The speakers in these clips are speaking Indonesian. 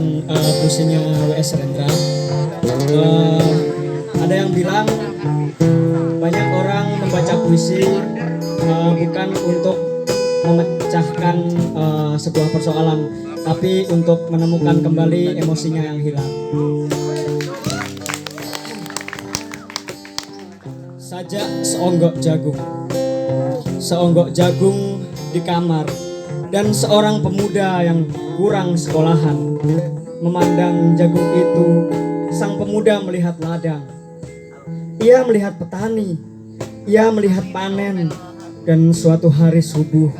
membacakan puisinya W.S. Rendra. Ada yang bilang banyak orang membaca puisi bukan untuk memecahkan sebuah persoalan, tapi untuk menemukan kembali emosinya yang hilang. Sajak seonggok jagung di kamar, dan seorang pemuda yang kurang sekolahan memandang jagung itu. Sang pemuda melihat ladang, ia melihat petani, ia melihat panen. Dan suatu hari subuh,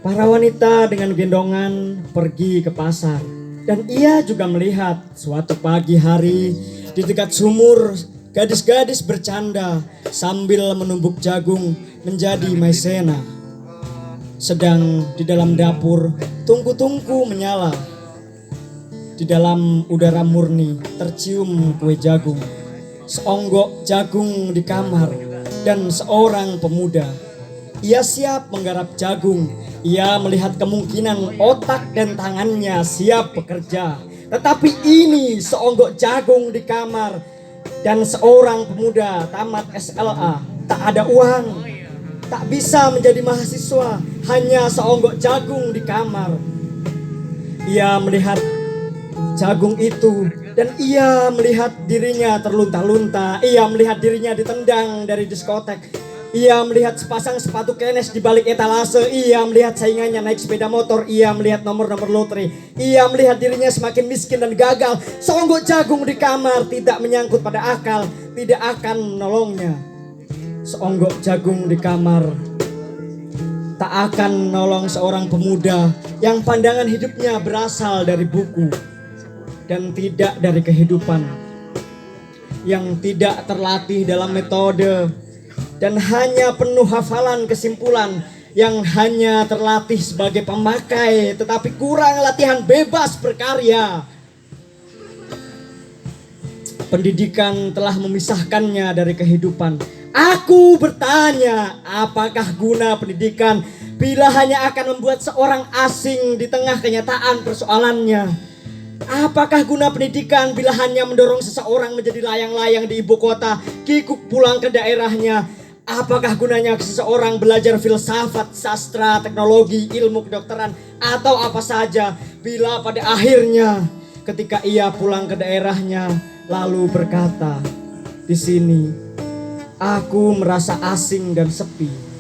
para wanita dengan gendongan pergi ke pasar. Dan ia juga melihat suatu pagi hari di dekat sumur, gadis-gadis bercanda sambil menumbuk jagung menjadi maizena. Sedang di dalam dapur, tungku-tungku menyala. Di dalam udara murni tercium kue jagung. Seonggok jagung di kamar, dan seorang pemuda. Ia siap menggarap jagung. Ia melihat kemungkinan otak dan tangannya siap bekerja. Tetapi ini seonggok jagung di kamar, dan seorang pemuda tamat SLA, tak ada uang, tak bisa menjadi mahasiswa, hanya seonggok jagung di kamar. Ia melihat jagung itu, dan ia melihat dirinya terlunta-lunta. Ia melihat dirinya ditendang dari diskotek. Ia melihat sepasang sepatu kenes di balik etalase. Ia melihat saingannya naik sepeda motor. Ia melihat nomor-nomor lotre. Ia melihat dirinya semakin miskin dan gagal. Seonggok jagung di kamar tidak menyangkut pada akal, tidak akan menolongnya. Seonggok jagung di kamar tak akan menolong seorang pemuda yang pandangan hidupnya berasal dari buku dan tidak dari kehidupan, yang tidak terlatih dalam metode dan hanya penuh hafalan kesimpulan, yang hanya terlatih sebagai pemakai tetapi kurang latihan bebas berkarya. Pendidikan telah memisahkannya dari kehidupan. Aku bertanya, apakah guna pendidikan bila hanya akan membuat seorang asing di tengah kenyataan persoalannya? Apakah guna pendidikan bila hanya mendorong seseorang menjadi layang-layang di ibu kota, kikuk pulang ke daerahnya? Apakah gunanya seseorang belajar filsafat, sastra, teknologi, ilmu kedokteran, atau apa saja bila pada akhirnya ketika ia pulang ke daerahnya lalu berkata, di sini aku merasa asing dan sepi.